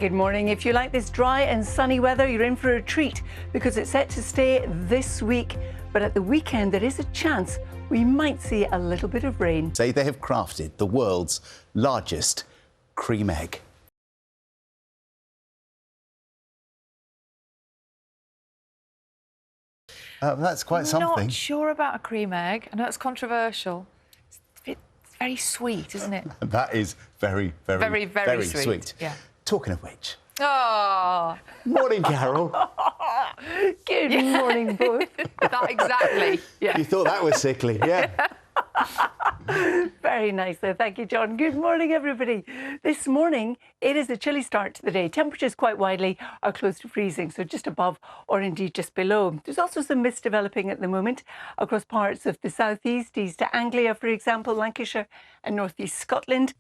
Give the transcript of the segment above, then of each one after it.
Good morning. If you like this dry and sunny weather, you're in for a treat because it's set to stay this week. But at the weekend, there is a chance we might see a little bit of rain. Say they have crafted the world's largest cream egg. That's quite something. Not sure about a cream egg. I know it's controversial. It's very sweet, isn't it? That is very sweet. Yeah. Talking of which. Oh. Morning, Carol. Good morning, both. That exactly. Yeah. You thought that was sickly, yeah. Very nice there. Thank you, John. Good morning, everybody. This morning, it is a chilly start to the day. Temperatures quite widely are close to freezing, so just above or indeed just below. There's also some mist developing at the moment across parts of the southeast, East Anglia, for example, Lancashire and northeast Scotland.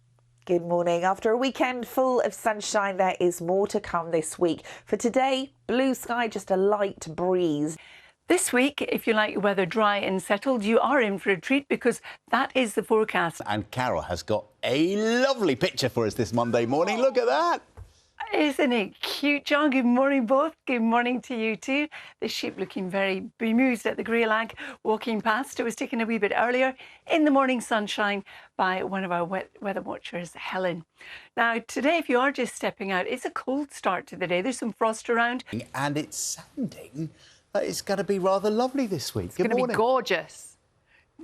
Good morning. After a weekend full of sunshine, there is more to come this week. For today, blue sky, just a light breeze. This week, if you like your weather dry and settled, you are in for a treat because that is the forecast. And Carol has got a lovely picture for us this Monday morning. Look at that. Isn't it cute, John? Good morning, both. Good morning to you too. The sheep looking very bemused at the grey lag walking past. It was taken a wee bit earlier in the morning sunshine by one of our weather watchers, Helen. Now, today, if you are just stepping out, it's a cold start to the day. There's some frost around. And it's sounding that it's going to be rather lovely this week. It's going to be gorgeous.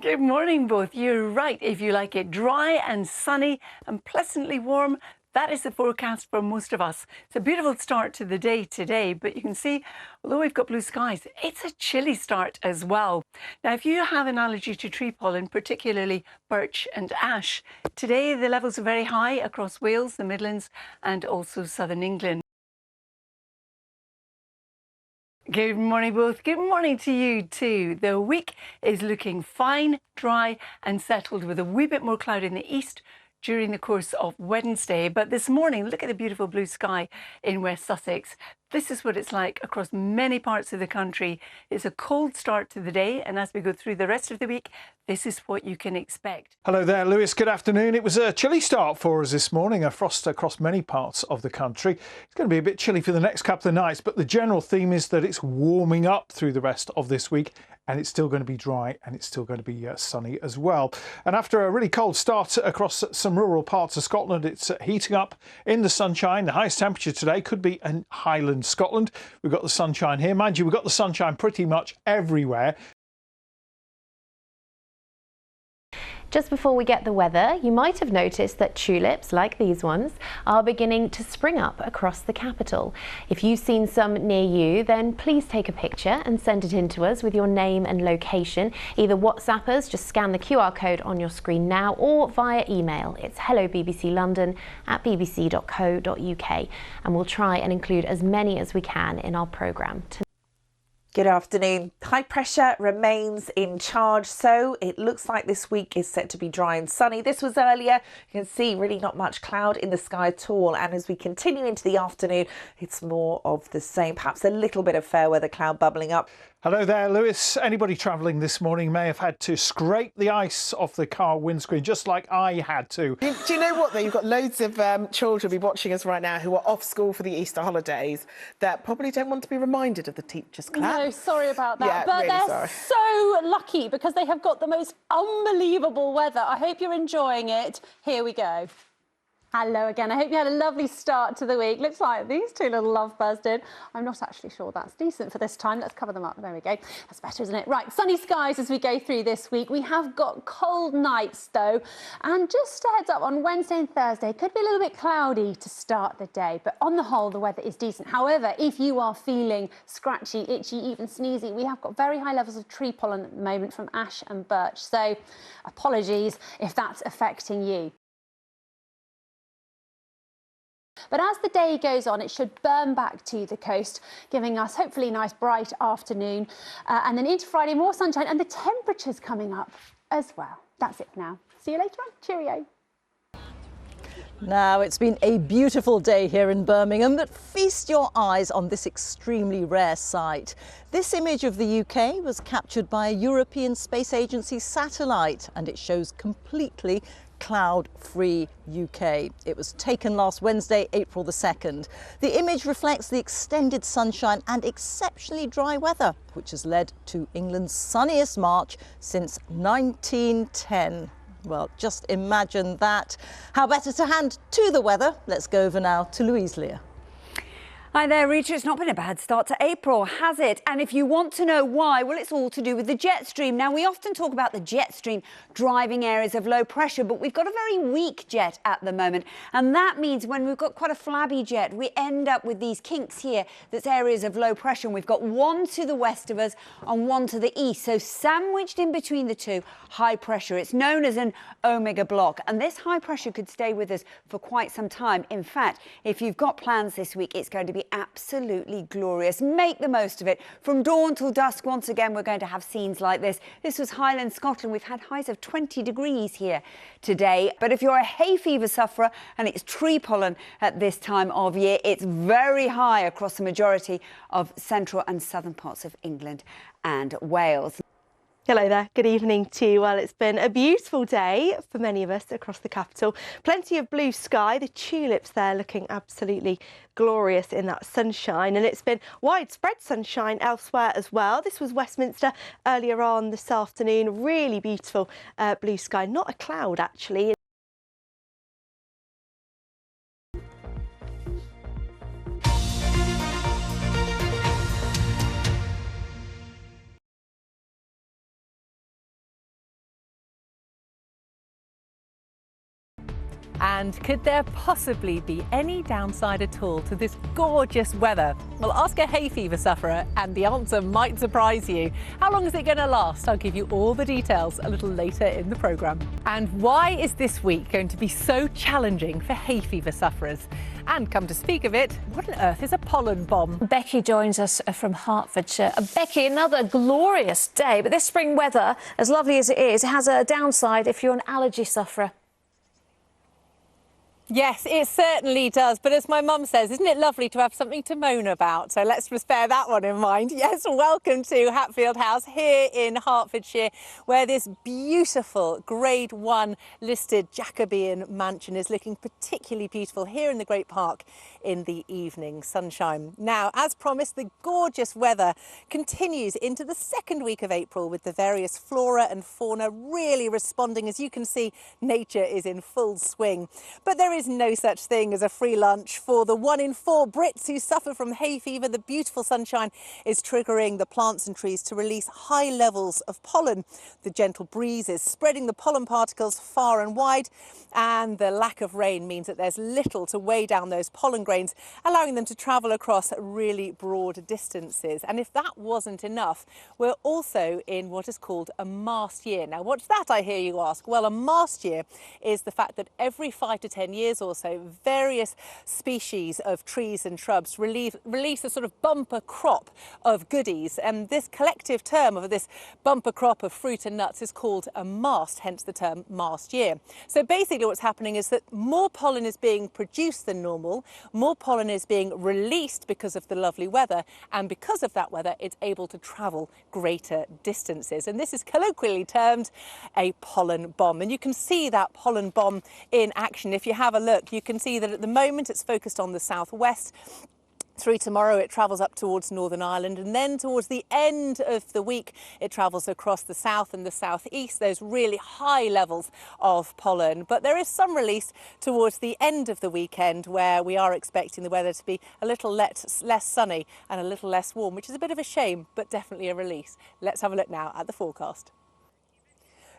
Good morning, both. You're right. If you like it dry and sunny and pleasantly warm, that is the forecast for most of us. It's a beautiful start to the day today, but you can see, although we've got blue skies, it's a chilly start as well. Now, if you have an allergy to tree pollen, particularly birch and ash, today the levels are very high across Wales, the Midlands and also southern England. Good morning, both. Good morning to you too. The week is looking fine, dry and settled with a wee bit more cloud in the east during the course of Wednesday. But this morning, look at the beautiful blue sky in West Sussex. This is what it's like across many parts of the country. It's a cold start to the day, and as we go through the rest of the week, this is what you can expect. Hello there, Lewis. Good afternoon. It was a chilly start for us this morning, a frost across many parts of the country. It's going to be a bit chilly for the next couple of nights, but the general theme is that it's warming up through the rest of this week, and it's still going to be dry and it's still going to be sunny as well. And after a really cold start across some rural parts of Scotland, it's heating up in the sunshine. The highest temperature today could be in Highland Scotland. We've got the sunshine here. Mind you, we've got the sunshine pretty much everywhere. Just before we get the weather, you might have noticed that tulips, like these ones, are beginning to spring up across the capital. If you've seen some near you, then please take a picture and send it in to us with your name and location. Either WhatsApp us, just scan the QR code on your screen now, or via email. It's hellobbclondon@bbc.co.uk, and we'll try and include as many as we can in our programme. Good afternoon. High pressure remains in charge, so it looks like this week is set to be dry and sunny. This was earlier. You can see really not much cloud in the sky at all, and as we continue into the afternoon, it's more of the same. Perhaps a little bit of fair weather cloud bubbling up. Hello there, Lewis. Anybody travelling this morning may have had to scrape the ice off the car windscreen, just like I had to. Do you know what, though? You've got loads of children be watching us right now who are off school for the Easter holidays that probably don't want to be reminded of the teacher's clap. No, sorry about that. Yeah, but really they're sorry. so lucky because they have got the most unbelievable weather. I hope you're enjoying it. Here we go. Hello again. I hope you had a lovely start to the week. Looks like these two little lovebirds did. I'm not actually sure that's decent for this time. Let's cover them up. There we go. That's better, isn't it? Right, sunny skies as we go through this week. We have got cold nights, though. And just a heads up, on Wednesday and Thursday, it could be a little bit cloudy to start the day. But on the whole, the weather is decent. However, if you are feeling scratchy, itchy, even sneezy, we have got very high levels of tree pollen at the moment from ash and birch. So apologies if that's affecting you. But as the day goes on, it should burn back to the coast, giving us hopefully a nice bright afternoon. And then into Friday, more sunshine and the temperatures coming up as well. That's it for now. See you later on. Cheerio. Now, it's been a beautiful day here in Birmingham, but feast your eyes on this extremely rare sight. This image of the UK was captured by a European Space Agency satellite, and it shows completely cloud-free UK. It was taken last Wednesday, April the 2nd. The image reflects the extended sunshine and exceptionally dry weather, which has led to England's sunniest March since 1910. Well, just imagine that. How better to hand to the weather? Let's go over now to Louise Lear. Hi there, Rita. It's not been a bad start to April, has it? And if you want to know why, well, it's all to do with the jet stream. Now, we often talk about the jet stream driving areas of low pressure, but we've got a very weak jet at the moment. And that means when we've got quite a flabby jet, we end up with these kinks here that's areas of low pressure. And we've got one to the west of us and one to the east. So sandwiched in between the two, high pressure. It's known as an omega block. And this high pressure could stay with us for quite some time. In fact, if you've got plans this week, it's going to be absolutely glorious. Make the most of it. From dawn till dusk, once again, we're going to have scenes like this. This was Highland, Scotland. We've had highs of 20 degrees here today. But if you're a hay fever sufferer and it's tree pollen at this time of year, it's very high across the majority of central and southern parts of England and Wales. Hello there, good evening to you. Well, it's been a beautiful day for many of us across the capital. Plenty of blue sky, the tulips there looking absolutely glorious in that sunshine, and it's been widespread sunshine elsewhere as well. This was Westminster earlier on this afternoon, really beautiful blue sky, not a cloud actually. And could there possibly be any downside at all to this gorgeous weather? Well, ask a hay fever sufferer and the answer might surprise you. How long is it going to last? I'll give you all the details a little later in the programme. And why is this week going to be so challenging for hay fever sufferers? And come to speak of it, what on earth is a pollen bomb? Becky joins us from Hertfordshire. Becky, another glorious day, but this spring weather, as lovely as it is, has a downside if you're an allergy sufferer. Yes, it certainly does. But as my mum says, isn't it lovely to have something to moan about? So let's just bear that one in mind. Yes, welcome to Hatfield House here in Hertfordshire, where this beautiful Grade 1 listed Jacobean mansion is looking particularly beautiful here in the Great Park in the evening sunshine. Now, as promised, the gorgeous weather continues into the second week of April with the various flora and fauna really responding. As you can see, nature is in full swing. But there is no such thing as a free lunch for the 1 in 4 Brits who suffer from hay fever. The beautiful sunshine is triggering the plants and trees to release high levels of pollen. The gentle breeze is spreading the pollen particles far and wide, and the lack of rain means that there's little to weigh down those pollen grains, allowing them to travel across really broad distances. And if that wasn't enough, we're also in what is called a mast year. Now, what's that, I hear you ask? Well, a mast year is the fact that every 5 to 10 years or so, various species of trees and shrubs release a sort of bumper crop of goodies. And this collective term of this bumper crop of fruit and nuts is called a mast, hence the term mast year. So basically what's happening is that more pollen is being produced than normal, more pollen is being released because of the lovely weather, and because of that weather, it's able to travel greater distances. And this is colloquially termed a pollen bomb. And you can see that pollen bomb in action. If you have a look, you can see that at the moment it's focused on the southwest. Through tomorrow it travels up towards Northern Ireland, and then towards the end of the week it travels across the south and the southeast, those really high levels of pollen. But there is some release towards the end of the weekend, where we are expecting the weather to be a little less sunny and a little less warm, which is a bit of a shame, but definitely a release. Let's have a look now at the forecast.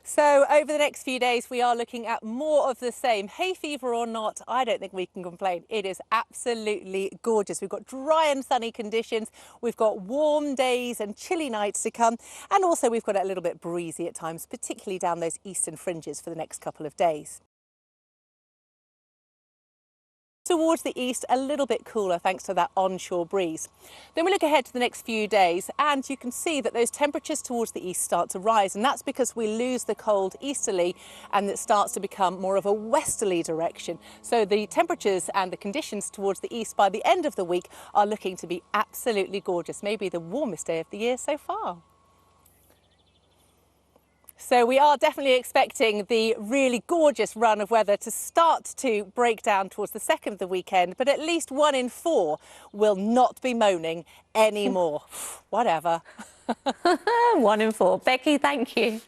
So over the next few days, we are looking at more of the same. Hay fever or not, I don't think we can complain. It is absolutely gorgeous. We've got dry and sunny conditions. We've got warm days and chilly nights to come. And also we've got it a little bit breezy at times, particularly down those eastern fringes for the next couple of days. Towards the east, a little bit cooler thanks to that onshore breeze. Then we look ahead to the next few days, and you can see that those temperatures towards the east start to rise, and that's because we lose the cold easterly and it starts to become more of a westerly direction. So the temperatures and the conditions towards the east by the end of the week are looking to be absolutely gorgeous, maybe the warmest day of the year so far. So we are definitely expecting the really gorgeous run of weather to start to break down towards the second of the weekend, but at least 1 in 4 will not be moaning anymore. Whatever. 1 in 4. Becky, thank you.